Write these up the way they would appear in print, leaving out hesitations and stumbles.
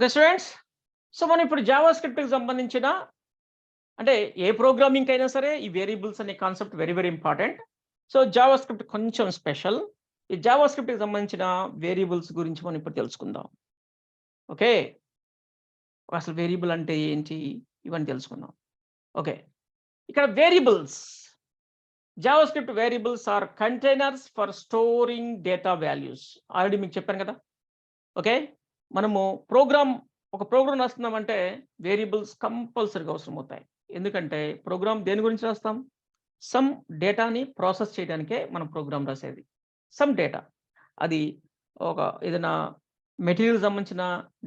Okay students, so మనం ఇప్పుడు జావాస్క్రిప్ట్కి సంబంధించిన అంటే ఏ ప్రోగ్రామింగ్ అయినా సరే ఈ వేరియబుల్స్ అనే concept very very important. So JavaScript కొంచెం స్పెషల్. ఈ జావాస్క్రిప్ట్కి సంబంధించిన వేరియబుల్స్ గురించి మనం ఇప్పుడు తెలుసుకుందాం. ఓకే, అసలు వేరియబుల్ అంటే ఏంటి ఇవన్నీ తెలుసుకుందాం. ఓకే, ఇక్కడ variables, JavaScript variables are containers for storing data values. Already మీకు చెప్పాను కదా. ఓకే, మనము ఒక ప్రోగ్రామ్ రాస్తున్నామంటే వేరియబుల్స్ కంపల్సరీగా అవసరం అవుతాయి. ఎందుకంటే ప్రోగ్రామ్ దేని గురించి రాస్తాం? సమ్ డేటాని ప్రాసెస్ చేయడానికే మనం ప్రోగ్రామ్ రాసేది. సమ్ డేటా, అది ఒక ఏదైనా మెటీరియల్ సంబంధించిన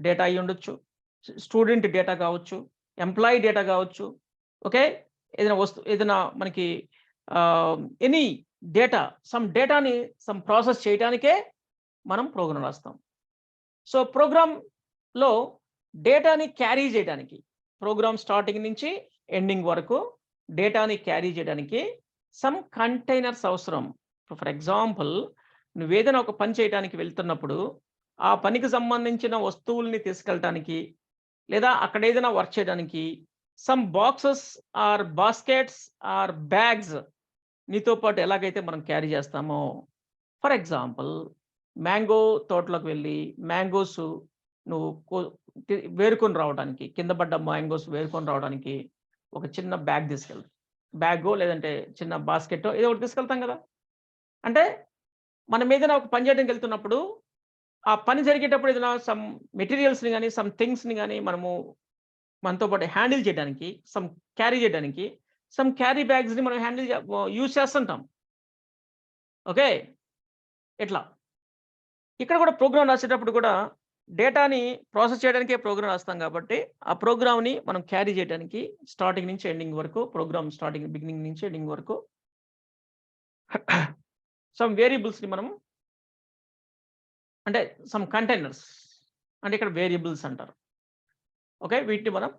డేటా అయి ఉండొచ్చు, స్టూడెంట్ డేటా కావచ్చు, ఎంప్లాయీ డేటా కావచ్చు. ఓకే, ఏదైనా మనకి ఎనీ డేటా, సమ్ డేటాని సమ్ ప్రాసెస్ చేయడానికే మనం ప్రోగ్రామ్ రాస్తాం. సో ప్రోగ్రామ్లో డేటాని క్యారీ చేయడానికి, ప్రోగ్రామ్ స్టార్టింగ్ నుంచి ఎండింగ్ వరకు డేటాని క్యారీ చేయడానికి సమ్ కంటైనర్స్ అవసరం. ఫర్ ఎగ్జాంపుల్, నువ్వేదైనా ఒక పని చేయడానికి వెళ్తున్నప్పుడు ఆ పనికి సంబంధించిన వస్తువుల్ని తీసుకెళ్ళటానికి లేదా అక్కడ ఏదైనా వర్క్ చేయడానికి some boxes or baskets or bags నీతో పాటు ఎలాగైతే మనం క్యారీ చేస్తామో. ఫర్ ఎగ్జాంపుల్, మ్యాంగో తోటలోకి వెళ్ళి మ్యాంగోస్ నువ్వు వేరుకొని రావడానికి, కింద పడ్డ మ్యాంగోస్ వేరుకొని రావడానికి ఒక చిన్న బ్యాగ్ తీసుకెళ్తాం. బ్యాగో లేదంటే చిన్న బాస్కెట్టో ఏదో ఒకటి తీసుకెళ్తాం కదా. అంటే మనం ఏదైనా ఒక పని చేయడానికి వెళ్తున్నప్పుడు ఆ పని జరిగేటప్పుడు ఏదైనా సమ్ మెటీరియల్స్ని కానీ సమ్ థింగ్స్ని కానీ మనతో పాటు హ్యాండిల్ చేయడానికి, క్యారీ చేయడానికి సమ్ క్యారీ బ్యాగ్స్ని మనం యూజ్ చేస్తుంటాం. ఓకే, ఎట్లా ఇక్కడ కూడా ప్రోగ్రామ్ రాసేటప్పుడు కూడా డేటాని ప్రాసెస్ చేయడానికే ప్రోగ్రామ్ రాస్తాం కాబట్టి ఆ ప్రోగ్రామ్ని మనం క్యారీ చేయడానికి స్టార్టింగ్ నుంచి ఎండింగ్ వరకు, ప్రోగ్రామ్ బిగినింగ్ నుంచి ఎండింగ్ వరకు సమ్ వేరియబుల్స్ని మనం, అంటే సమ్ కంటైనర్స్ అంటే ఇక్కడ వేరియబుల్స్ అంటారు. ఓకే, వీటిని మనం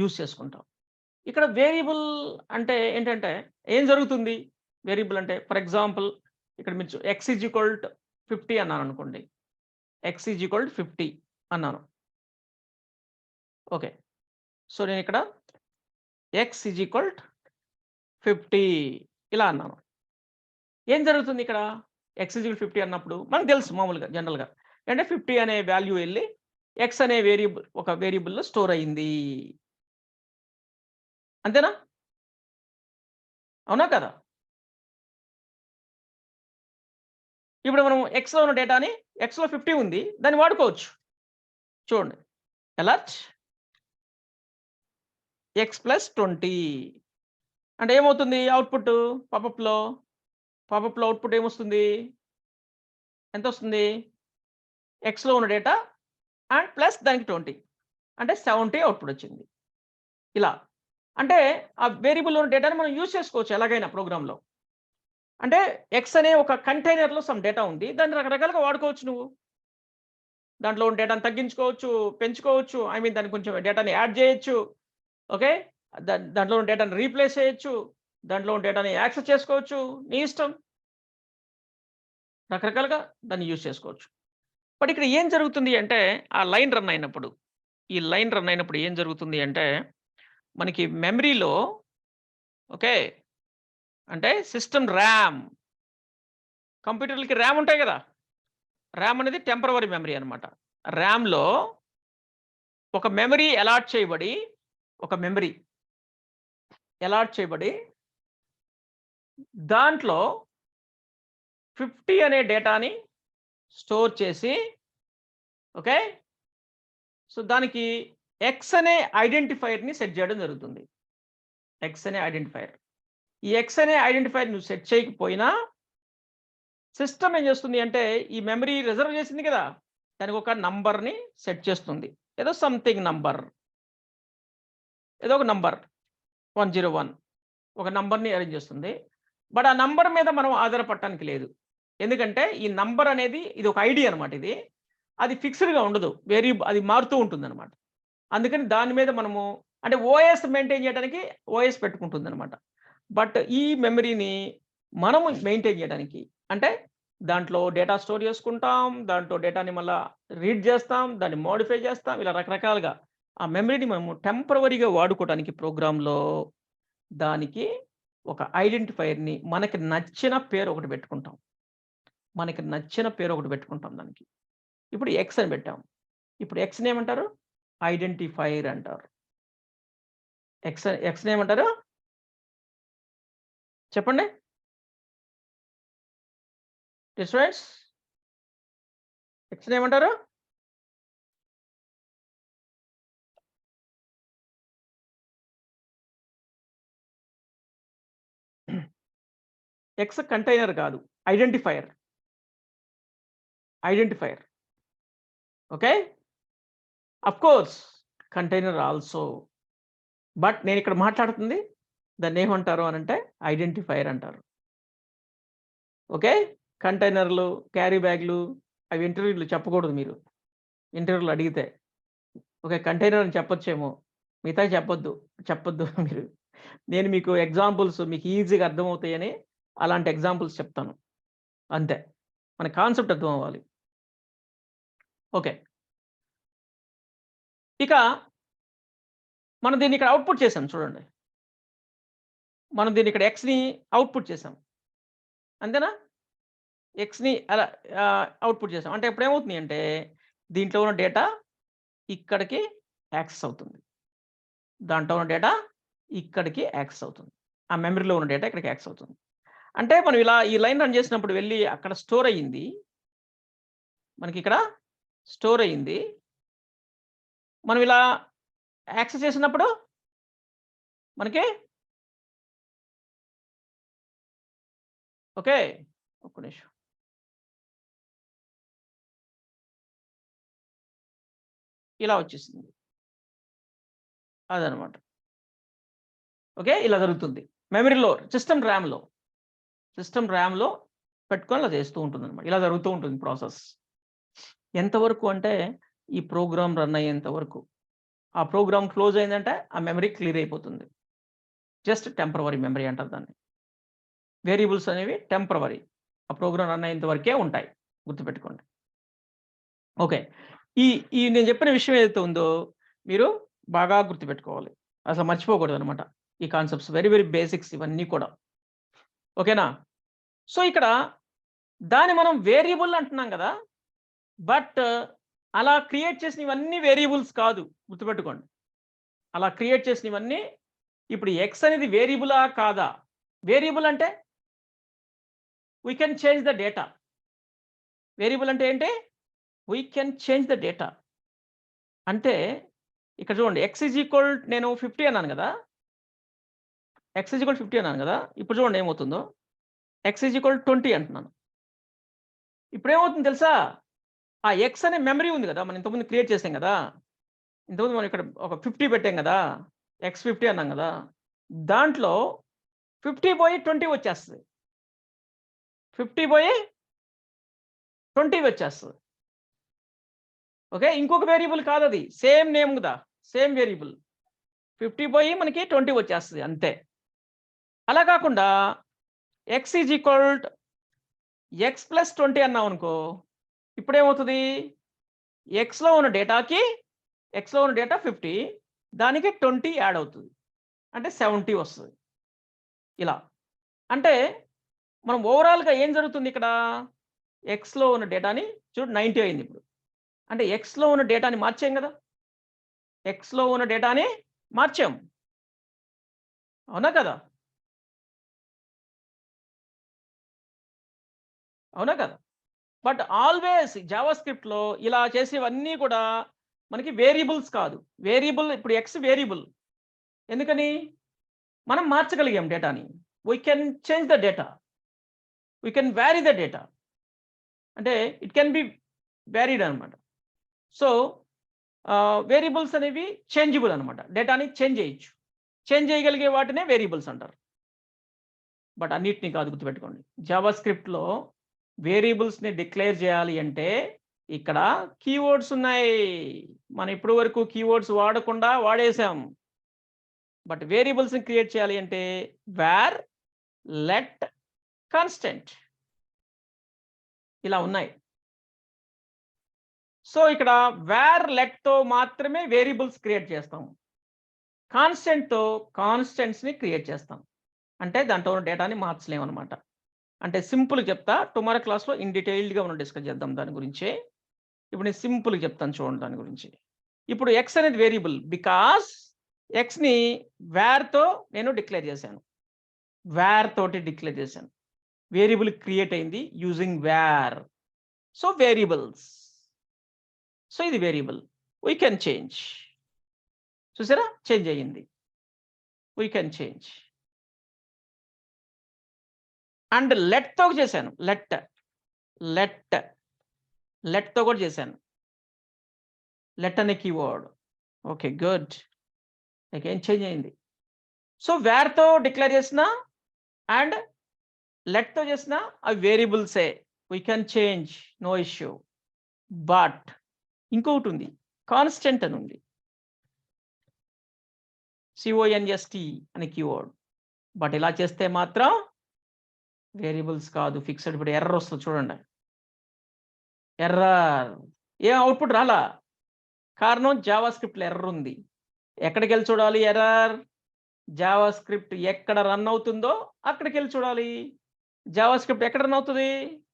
యూజ్ చేసుకుంటాం. ఇక్కడ వేరియబుల్ అంటే ఏంటంటే ఏం జరుగుతుంది? వేరియబుల్ అంటే ఫర్ ఎగ్జాంపుల్, ఇక్కడ మీరు ఎక్స్ ఈజ్ ఈక్వల్ టు 50 అన్నాను అనుకోండి. ఎక్స్ ఈజ్ ఈక్వల్ టు 50 అన్నాను. ఓకే, సో నేను ఇక్కడ ఎక్స్ ఈజ్ ఈక్వల్ టు 50 ఇలా అన్నాను. ఏం జరుగుతుంది ఇక్కడ? ఎక్స్ ఈజ్ ఈక్వల్ 50 అన్నప్పుడు మనకు తెలుసు మామూలుగా జనరల్గా అంటే 50 అనే వాల్యూ వెళ్ళి ఎక్స్ అనే ఒక వేరియబుల్లో స్టోర్ అయ్యింది. అంతేనా? అవునా కదా? ఇప్పుడు మనం ఎక్స్లో ఉన్న డేటాని, ఎక్స్లో 50 ఉంది, దాన్ని వాడుకోవచ్చు. చూడండి, అలర్ట్ ఎక్స్ ప్లస్ 20 అంటే ఏమవుతుంది? అవుట్పుట్ పాపప్లో అవుట్పుట్ ఏమొస్తుంది? ఎంత వస్తుంది? ఎక్స్లో ఉన్న డేటా అండ్ ప్లస్ దానికి 20 అంటే 70 అవుట్పుట్ వచ్చింది. ఇలా అంటే ఆ వేరియబుల్ ఉన్న డేటాని మనం యూజ్ చేసుకోవచ్చు ఎలాగైనా ప్రోగ్రాంలో. అంటే ఎక్స్ అనే ఒక కంటైనర్లో సమ్ డేటా ఉంది, దాన్ని రకరకాలుగా వాడుకోవచ్చు నువ్వు. దాంట్లో ఉన్న డేటాను తగ్గించుకోవచ్చు, పెంచుకోవచ్చు. దాన్ని కొంచెం డేటాని యాడ్ చేయొచ్చు. ఓకే, దాంట్లో ఉన్న డేటాని రీప్లేస్ చేయొచ్చు, దాంట్లో ఉన్న డేటాని యాక్సెస్ చేసుకోవచ్చు, నీ ఇష్టం. రకరకాలుగా దాన్ని యూజ్ చేసుకోవచ్చు. బట్ ఇక్కడ ఏం జరుగుతుంది అంటే ఈ లైన్ రన్ అయినప్పుడు ఏం జరుగుతుంది అంటే మనకి మెమరీలో, ఓకే, అంటే సిస్టమ్ ర్యామ్, కంప్యూటర్లకి ర్యామ్ ఉంటాయి కదా. ర్యామ్ అనేది టెంపరవరీ మెమరీ అనమాట. ర్యామ్లో ఒక మెమరీ అలాట్ చేయబడి దాంట్లో 50 అనే డేటాని స్టోర్ చేసి, ఓకే, సో దానికి ఎక్స్ అనే ఐడెంటిఫైర్ని సెట్ చేయడం జరుగుతుంది. ఎక్స్ అనే ఐడెంటిఫైర్. ఈ ఎక్స్ అనే ఐడెంటిఫైర్ నువ్వు సెట్ చేయకపోయినా సిస్టమ్ ఏం చేస్తుంది అంటే ఈ మెమరీ రిజర్వ్ చేసింది కదా, దానికి ఒక నంబర్ని సెట్ చేస్తుంది. ఏదో సంథింగ్ నంబర్, ఏదో ఒక నంబర్ 101 ఒక నంబర్ని అరేంజ్ చేస్తుంది. బట్ ఆ నంబర్ మీద మనం ఆధారపడటానికి లేదు. ఎందుకంటే ఈ నంబర్ అనేది ఇది ఒక ఐడి అనమాట. అది ఫిక్స్డ్గా ఉండదు, అది మారుతూ ఉంటుంది అనమాట. అందుకని దాని మీద మనము అంటే ఓఎస్ మెయింటైన్ చేయడానికి ఓఎస్ పెట్టుకుంటుంది అనమాట. బట్ ఈ మెమరీని మనము మెయింటైన్ చేయడానికి అంటే దాంట్లో డేటా స్టోర్ చేసుకుంటాం, దాంట్లో డేటాని మళ్ళా రీడ్ చేస్తాం, దాన్ని మోడిఫై చేస్తాం, ఇలా రకరకాలుగా ఆ మెమరీని మేము టెంపరవరీగా వాడుకోవడానికి ప్రోగ్రామ్‌లో దానికి ఒక ఐడెంటిఫైయర్‌ని మనకి నచ్చిన పేరు ఒకటి పెట్టుకుంటాం. మనకి నచ్చిన పేరు ఒకటి పెట్టుకుంటాం దానికి. ఇప్పుడు ఎక్స్ అని పెట్టాం. ఇప్పుడు ఎక్స్‌ని ఏమంటారు? ఐడెంటిఫైయర్ అంటారు. ఎక్స్‌ని ఏమంటారు? చెప్పండి. స్టూడెంట్స్ ఎక్స్‌ని ఏమంటారు? ఎక్స్ కంటైనర్ కాదు. Identifier. Identifier. Okay. Of course container also. But నేనిక్కడ మాట్లాడుతుంది దాన్నేమంటారు అనంటే ఐడెంటిఫైయర్ అంటారు. ఓకే. కంటైనర్‌లు, క్యారీ బ్యాగ్‌లు అవి ఇంటర్వ్యూలో చెప్పకూడదు మీరు. ఇంటర్వ్యూలో అడిగితే. ఓకే. కంటైనర్ అని చెప్పొచ్చేమో. మిగతాయి చెప్పొద్దు. చెప్పొద్దు మీరు. నేను మీకు ఎగ్జాంపుల్స్ మీకు ఈజీగా అర్థమవుతాయని అలాంటి ఎగ్జాంపుల్స్ చెప్తాను. అంతే. మన కాన్సెప్ట్ అర్థం అవ్వాలి. ఓకే. ఇక మనం దీన్ని ఇక్కడ అవుట్‌పుట్ చేసాం చూడండి. మనం దీన్ని ఇక్కడ ఎక్స్‌ని అవుట్‌పుట్ చేసాం. అంతేనా? ఎక్స్‌ని అలా అవుట్‌పుట్ చేసాం. అంటే ఇప్పుడేమవుతుంది అంటే దీంట్లో ఉన్న డేటా ఇక్కడికి యాక్సెస్ అవుతుంది. దాంట్లో ఉన్న డేటా ఇక్కడికి యాక్సెస్ అవుతుంది. ఆ మెమరీలో ఉన్న డేటా ఇక్కడికి యాక్సెస్ అవుతుంది. అంటే మనం ఇలా ఈ లైన్ రన్ చేసినప్పుడు వెళ్లి అక్కడ స్టోర్ అయ్యింది. మనకిక్కడ స్టోర్ అయ్యింది. మనం ఇలా యాక్సెస్ చేసినప్పుడు మనకి ఓకే. ఒక్క నిమిషం. ఇలా వచ్చేసింది. అదనమాట. ఓకే. ఇలా జరుగుతుంది. మెమరీలో సిస్టమ్ ర్యామ్‌లో పెట్టుకొని ఇలా చేస్తూ ఉంటుందనమాట. ఇలా జరుగుతూ ఉంటుంది ప్రాసెస్. ఎంతవరకు అంటే ఈ ప్రోగ్రామ్ రన్ అయ్యేంత వరకు. ఆ ప్రోగ్రామ్ క్లోజ్ అయిందంటే ఆ మెమరీ క్లియర్ అయిపోతుంది. జస్ట్ టెంపరవరీ మెమరీ అంటారు దాన్ని. వేరియబుల్స్ అనేవి టెంపరవరీ. ఆ ప్రోగ్రామ్ రన్ అయ్యేంత వరకే ఉంటాయి. గుర్తుపెట్టుకోండి. ఓకే. ఈ ఈ నేను చెప్పిన విషయం ఏదైతే ఉందో మీరు బాగా గుర్తుపెట్టుకోవాలి. అసలు మర్చిపోకూడదనమాట. ఈ కాన్సెప్ట్స్ వెరీ వెరీ బేసిక్స్ ఇవన్నీ కూడా. ఓకేనా? సో, ఇక్కడ దాన్ని మనం వేరియబుల్ అంటున్నాం గదా! బట్ అలా క్రియేట్ చేసినవన్నీ వేరియబుల్స్ కాదు. గుర్తుపెట్టుకోండి. అలా క్రియేట్ చేసినవన్నీ ఇప్పుడు ఎక్స్ అనేది వేరియబులా? కాదా? వేరియబుల్ అంటే we can change the data. Variable అంటే ఏంటి? We can change the data. అంటే ఇక్కడ చూడండి నేను 50 అన్నాను గదా! x 50 అన్నాను గదా! ఇప్పుడు చూడండి ఏమవుతుందో. x 20 అంటున్నాను. ఇప్పుడేమవుతుంది తెలుసా? ఆ ఎక్స్ అనే మెమరీ ఉంది గదా! మనం ఇంతకుముందు క్రియేట్ చేసాం గదా! ఇంతకుముందు మనం ఇక్కడ ఒక 50 పెట్టాం గదా! x 50 అన్నాం గదా! దాంట్లో 50 పోయి 20 వచ్చేస్తది. 50 పోయి 20 వచ్చేస్తది. ఓకే. ఇంకొక వేరియబుల్ కాదది. సేమ్ నేమ్ గదా! Same variable. 50 పోయి మనకి 20 వచ్చేస్తది అంతే. అలా కాకుండా x x + 20 అన్నామనుకో, ఇప్పుడేమవుతది? ఎక్స్‌లో ఉన్న డేటాకి ఎక్స్‌లో ఉన్న డేటా 50 దానికి 20 యాడ్ అవుతది. అంటే 70 వస్తది. ఇలా. అంటే మనం ఓవరాల్‌గా ఏం జరుగుతుందిక్కడ? ఎక్స్‌లో ఉన్న డేటాని చూడు 90 అయిందిప్పుడు. అంటే ఎక్స్‌లో ఉన్న డేటాని మార్చాం గదా! ఎక్స్‌లో ఉన్న డేటాని మార్చాం. అవునా కదా? అవునా కదా? బట్ ఆల్‌వేస్ జావాస్క్రిప్ట్‌లో ఇలా చేసేవన్నీ కూడా మనకి వేరియబుల్స్ కాదు. ఇప్పుడు ఎక్స్ వేరియబుల్. ఎందుకని? మనం మార్చగలిగాం డేటాని. We can change the data. We can vary the data. అంటే ఇట్ కెన్ బి వేరీడ్ అనమాట. సో, వేరియబుల్స్ అనేవి చేంజబుల్ అనమాట. డేటాని చేంజ్ చేయొచ్చు. చేంజ్ చేయగలిగే వాటినే వేరియబుల్స్ అంటారు. బట్ అన్నిటిని కాదు గుర్తుపెట్టుకోండి. జావాస్క్రిప్ట్‌లో వేరియబుల్స్‌ని డిక్లేర్ చేయాలి అంటే ఇక్కడ కీవర్డ్స్ ఉన్నాయి. మనం ఇప్పటి వరకు కీవర్డ్స్ వాడకుండా వాడేసాం. బట్ వేరియబుల్స్‌ని క్రియేట్ చేయాలి అంటే వేర్, లెట్, కాన్స్టెంట్. ఇలా ఉన్నాయి. సో ఇక్కడ వేర్ లెట్తో మాత్రమే వేరియబుల్స్ క్రియేట్ చేస్తాం. కాన్స్టెంట్తో కాన్స్టెంట్స్ని క్రియేట్ చేస్తాం. అంటే దాంట్లో ఉన్న డేటాని మార్చలేము అనమాట. అంటే సింపుల్ చెప్తా, టుమారో క్లాస్లో ఇన్ డీటెయిల్డ్గా మనం డిస్కస్ చేద్దాం దాని గురించి. ఇప్పుడు నేను సింపుల్గా చెప్తాను చూడండి దాని గురించి. ఇప్పుడు ఎక్స్ అనేది వేరియబుల్ బికాస్ ఎక్స్ని వేర్తో నేను డిక్లేర్ చేశాను. వేర్ తోటి డిక్లేర్ చేశాను. వేరియబుల్ క్రియేట్ అయింది using var. So variables. So ఇది వేరియబుల్. We can change. చూసారా, చేంజ్ అయ్యింది. We can change. అండ్ లెట్తో చేశాను. లెట్తో కూడా చేశాను. లెట్ అనే కీవర్డ్. Okay, good. ఏం చేంజ్ అయింది. సో వేర్తో డిక్లేర్ చేసిన అండ్ లెట్తో చేసిన అవి వేరియబుల్సే. We can change, no issue. But ఇంకొకటి ఉంది, కాన్స్టెంట్ అని ఉంది. CONST అనే కీవర్డ్. బట్ ఇలా చేస్తే మాత్రం వేరియబుల్స్ కాదు, ఫిక్స్డ్. ఇప్పుడు ఎర్రర్ వస్తుంది చూడండి. ఎర్రర్. ఏం అవుట్పుట్ రాలా. కారణం జావాస్క్రిప్ట్లో ఎర్రర్ ఉంది. ఎక్కడికి వెళ్ళి చూడాలి ఎర్రర్? జావాస్క్రిప్ట్ ఎక్కడ రన్ అవుతుందో అక్కడికి వెళ్ళి చూడాలి. జావాస్క్రిప్ట్ ఎక్కడ రన్ అవుతుంది?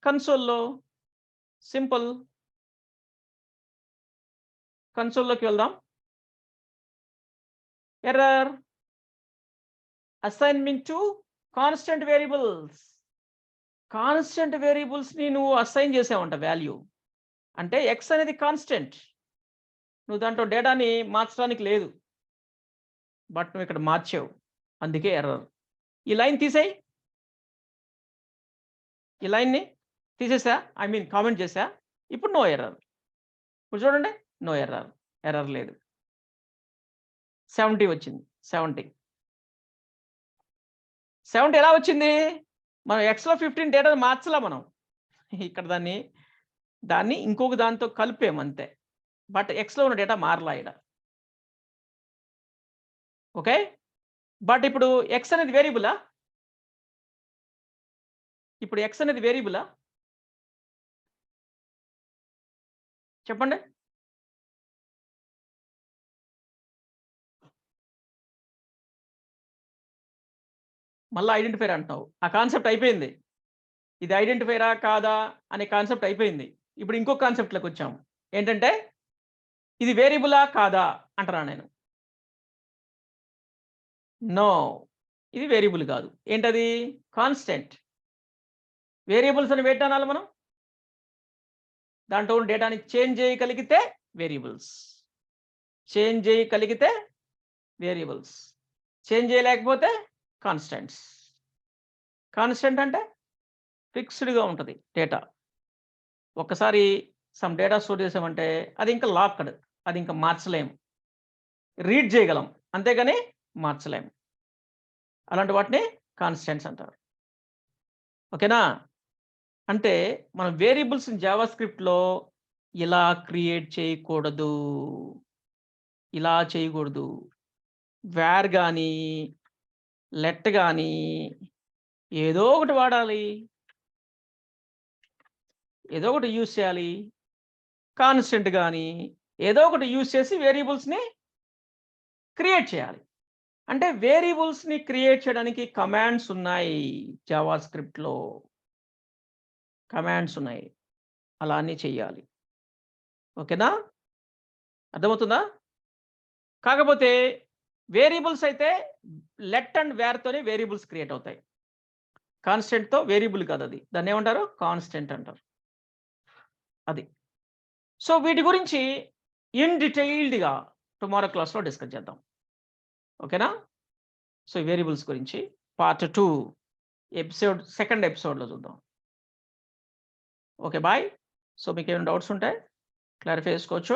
కన్సోల్లో. సింపుల్. కన్సోల్లోకి వెళ్దాం. Error. Assignment to constant variables. Constant వేరియబుల్స్ని నువ్వు అసైన్ చేసావంట వాల్యూ. అంటే ఎక్స్ అనేది కాన్స్టెంట్. నువ్వు దాంట్లో డేటాని మార్చడానికి లేదు, బట్ నువ్వు ఇక్కడ మార్చావు, అందుకే ఎర్రర్. ఈ లైన్ తీసేయి. ఈ లైన్ని తీసేసా, ఐ మీన్ కామెంట్ చేసా. ఇప్పుడు నో ఎర్రర్. ఇప్పుడు చూడండి, నో ఎర్రర్. ఎర్రర్ లేదు. 70 వచ్చింది. 70 ఎలా వచ్చింది? మనం ఎక్స్లో 15 డేటా మార్చలా మనం. ఇక్కడ దాన్ని ఇంకొక దాంతో కలిపాము అంతే. బట్ ఎక్స్లో ఉన్న డేటా మారలా ఇక్కడ. ఓకే. బట్ ఇప్పుడు ఎక్స్ అనేది వేరియబులా? ఇప్పుడు ఎక్స్ అనేది వేరియబులా? చెప్పండి. మళ్ళీ ఐడెంటిఫైర్ అంటున్నావు. ఆ కాన్సెప్ట్ అయిపోయింది. ఇది ఐడెంటిఫైరా కాదా అనే కాన్సెప్ట్ అయిపోయింది. ఇప్పుడు ఇంకో కాన్సెప్ట్లోకి వచ్చాము. ఏంటంటే ఇది వేరియబులా కాదా అంటున్నా నేను. నో, ఇది వేరియబుల్ కాదు. ఏంటది? కాన్స్టెంట్. వేరియబుల్స్ అని పెట్టానాలి మనం. దాంట్లో ఉన్న డేటాని చేంజ్ చేయగలిగితే వేరియబుల్స్. చేంజ్ చేయగలిగితే వేరియబుల్స్. చేంజ్ చేయలేకపోతే కాన్స్టెంట్స్. కాన్స్టెంట్ అంటే ఫిక్స్డ్గా ఉంటుంది డేటా. ఒక్కసారి సమ్ డేటా స్టోర్ చేసామంటే అది ఇంకా లాక్డ్. అది ఇంకా మార్చలేము. రీడ్ చేయగలం, అంతేగాని మార్చలేము. అలాంటి వాటిని కాన్స్టెంట్స్ అంటారు. ఓకేనా? అంటే మనం వేరియబుల్స్ని జావాస్క్రిప్ట్లో ఇలా క్రియేట్ చేయకూడదు. ఇలా చేయకూడదు. వేర్ కానీ లెట్ కానీ ఏదో ఒకటి వాడాలి. ఏదో ఒకటి యూజ్ చేయాలి. కాన్స్టెంట్ కానీ ఏదో ఒకటి యూజ్ చేసి వేరియబుల్స్ని క్రియేట్ చేయాలి. అంటే వేరియబుల్స్ని క్రియేట్ చేయడానికి కమాండ్స్ ఉన్నాయి జావాస్క్రిప్ట్లో. కమాండ్స్ ఉన్నాయి. అలా అన్నీ చెయ్యాలి. ఓకేనా? అర్థమవుతుందా? కాకపోతే వేరియబుల్స్ అయితే లెట్ అండ్ వేర్తోనే వేరియబుల్స్ క్రియేట్ అవుతాయి. కాన్స్టెంట్తో వేరియబుల్ కాదు అది. దాన్ని ఏమంటారు? కాన్స్టెంట్ అంటారు. అది. సో వీటి గురించి ఇన్ డీటెయిల్డ్గా టుమారో క్లాస్లో డిస్కస్ చేద్దాం. ఓకేనా? సో వేరియబుల్స్ గురించి పార్ట్ 2 సెకండ్ ఎపిసోడ్లో చూద్దాం. Okay, bye. సో మీకు ఏమైనా డౌట్స్ ఉంటే క్లారిఫై చేసుకోవచ్చు.